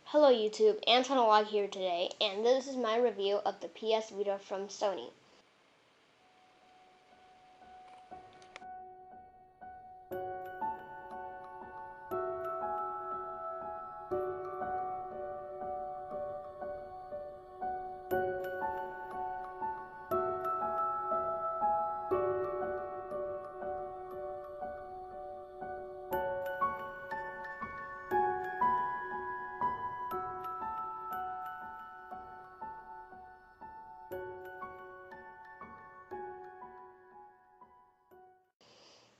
Hello YouTube, Antonalog here today, and this is my review of the PS Vita from Sony.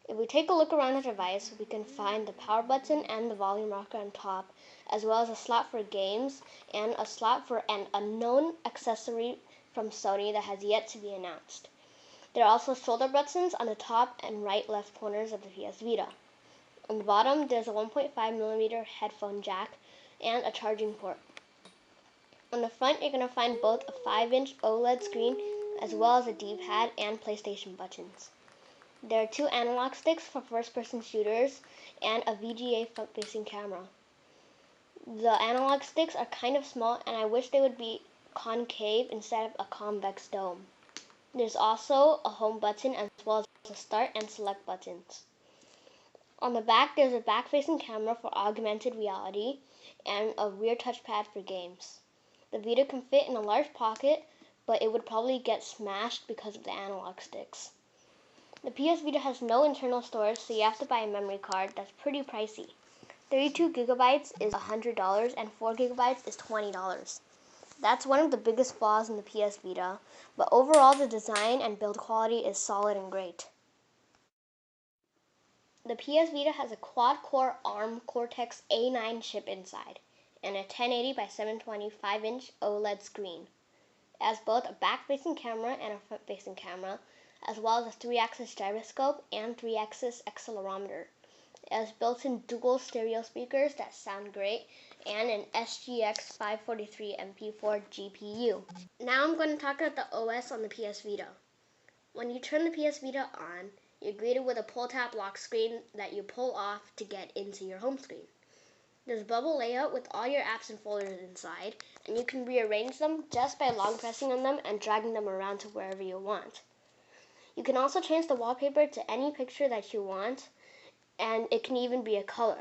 If we take a look around the device, we can find the power button and the volume rocker on top, as well as a slot for games and a slot for an unknown accessory from Sony that has yet to be announced. There are also shoulder buttons on the top and right-left corners of the PS Vita. On the bottom, there's a 1.5mm headphone jack and a charging port. On the front, you're going to find both a 5-inch OLED screen as well as a D-pad and PlayStation buttons. There are two analog sticks for first-person shooters and a VGA front-facing camera. The analog sticks are kind of small, and I wish they would be concave instead of a convex dome. There's also a home button as well as a start and select buttons. On the back, there's a back-facing camera for augmented reality and a rear touchpad for games. The Vita can fit in a large pocket, but it would probably get smashed because of the analog sticks. The PS Vita has no internal storage, so you have to buy a memory card that's pretty pricey. 32 gigabytes is $100 and 4 gigabytes is $20. That's one of the biggest flaws in the PS Vita, but overall the design and build quality is solid and great. The PS Vita has a quad-core ARM Cortex A9 chip inside and a 1080 by 720 5-inch OLED screen. It has both a back-facing camera and a front-facing camera, as well as a 3-axis gyroscope and 3-axis accelerometer. It has built-in dual stereo speakers that sound great and an SGX 543 MP4 GPU. Now I'm going to talk about the OS on the PS Vita. When you turn the PS Vita on, you're greeted with a pull-tab lock screen that you pull off to get into your home screen. There's a bubble layout with all your apps and folders inside, and you can rearrange them just by long pressing on them and dragging them around to wherever you want. You can also change the wallpaper to any picture that you want, and it can even be a color.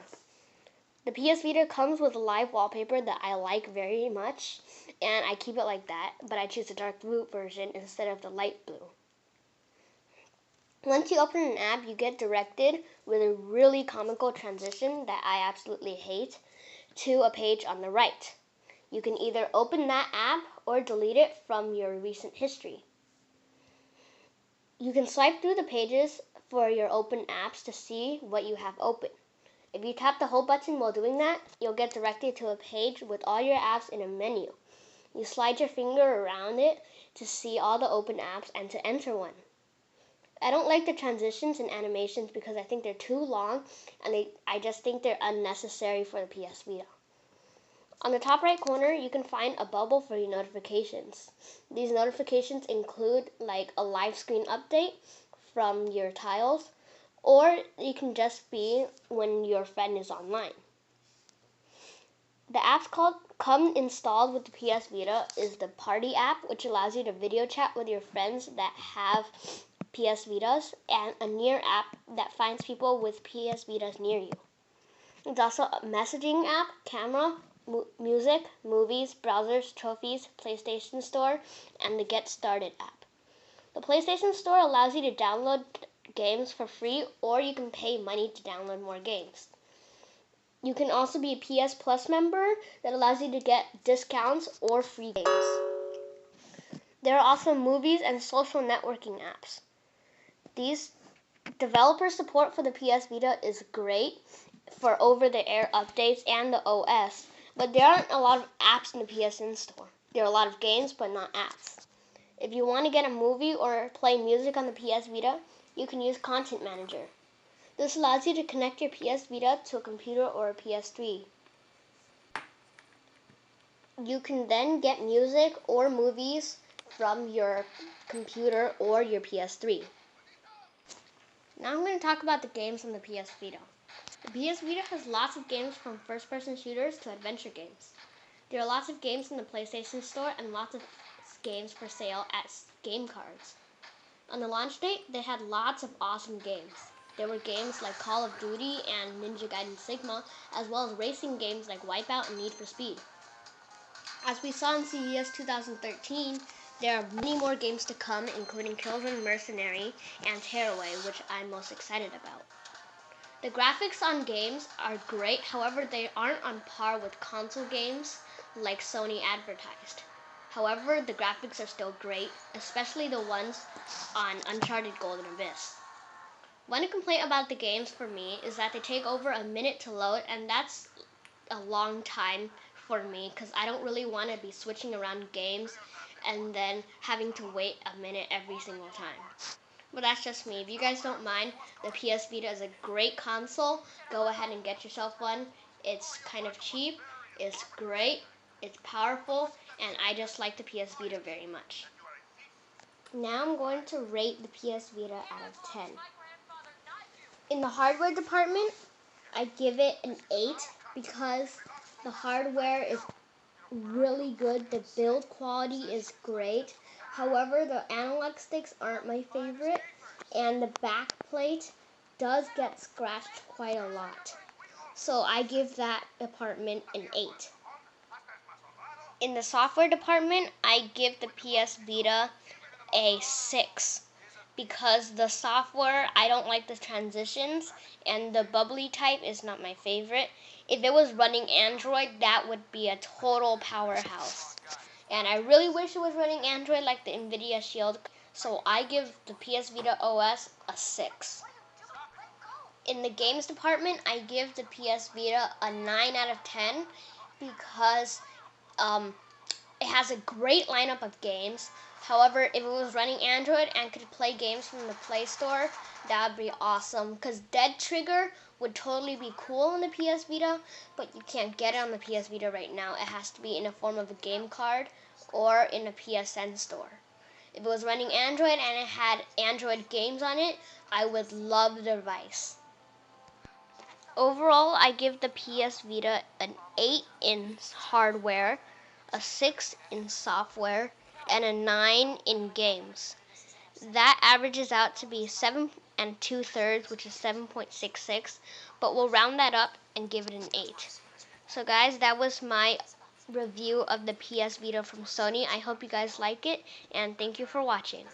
The PS Vita comes with a live wallpaper that I like very much, and I keep it like that, but I choose the dark blue version instead of the light blue. Once you open an app, you get directed with a really comical transition that I absolutely hate to a page on the right. You can either open that app or delete it from your recent history. You can swipe through the pages for your open apps to see what you have open. If you tap the hold button while doing that, you'll get directed to a page with all your apps in a menu. You slide your finger around it to see all the open apps and to enter one. I don't like the transitions and animations because I think they're too long and I just think they're unnecessary for the PS Vita. On the top right corner, you can find a bubble for your notifications. These notifications include like a live screen update from your tiles, or it can just be when your friend is online. The apps come installed with the PS Vita is the Party app, which allows you to video chat with your friends that have PS Vitas, and a Near app that finds people with PS Vitas near you. There's also a messaging app, camera, music, movies, browsers, trophies, PlayStation Store, and the Get Started app. The PlayStation Store allows you to download games for free, or you can pay money to download more games. You can also be a PS Plus member that allows you to get discounts or free games. There are also movies and social networking apps. These developer support for the PS Vita is great for over-the-air updates and the OS, but there aren't a lot of apps in the PSN store. There are a lot of games, but not apps. If you want to get a movie or play music on the PS Vita, you can use Content Manager. This allows you to connect your PS Vita to a computer or a PS3. You can then get music or movies from your computer or your PS3. Now I'm going to talk about the games on the PS Vita. The PS Vita has lots of games from first-person shooters to adventure games. There are lots of games in the PlayStation Store and lots of games for sale at game cards. On the launch date, they had lots of awesome games. There were games like Call of Duty and Ninja Gaiden Sigma, as well as racing games like Wipeout and Need for Speed. As we saw in CES 2013, there are many more games to come, including Children Mercenary and Tearaway, which I'm most excited about. The graphics on games are great, however, they aren't on par with console games like Sony advertised. However, the graphics are still great, especially the ones on Uncharted Golden Abyss. One complaint about the games for me is that they take over a minute to load, and that's a long time for me because I don't really want to be switching around games and then having to wait a minute every single time. But that's just me. If you guys don't mind, the PS Vita is a great console. Go ahead and get yourself one. It's kind of cheap, it's great, it's powerful, and I just like the PS Vita very much. Now I'm going to rate the PS Vita out of 10. In the hardware department, I give it an 8 because the hardware is really good. The build quality is great. However, the analog sticks aren't my favorite, and the back plate does get scratched quite a lot. So I give that department an 8. In the software department, I give the PS Vita a 6 because the software, I don't like the transitions, and the bubbly type is not my favorite. If it was running Android, that would be a total powerhouse. And I really wish it was running Android like the NVIDIA Shield, so I give the PS Vita OS a 6. In the games department, I give the PS Vita a 9 out of 10 because it has a great lineup of games. However, if it was running Android and could play games from the Play Store, that would be awesome. Because Dead Trigger would totally be cool on the PS Vita, but you can't get it on the PS Vita right now. It has to be in the form of a game card or in a PSN store. If it was running Android and it had Android games on it, I would love the device. Overall, I give the PS Vita an 8 in hardware, a 6 in software, and a 9 in games. That averages out to be 7 2/3, which is 7.66, but we'll round that up and give it an 8. So guys, that was my review of the PS Vita from Sony. I hope you guys like it, and thank you for watching.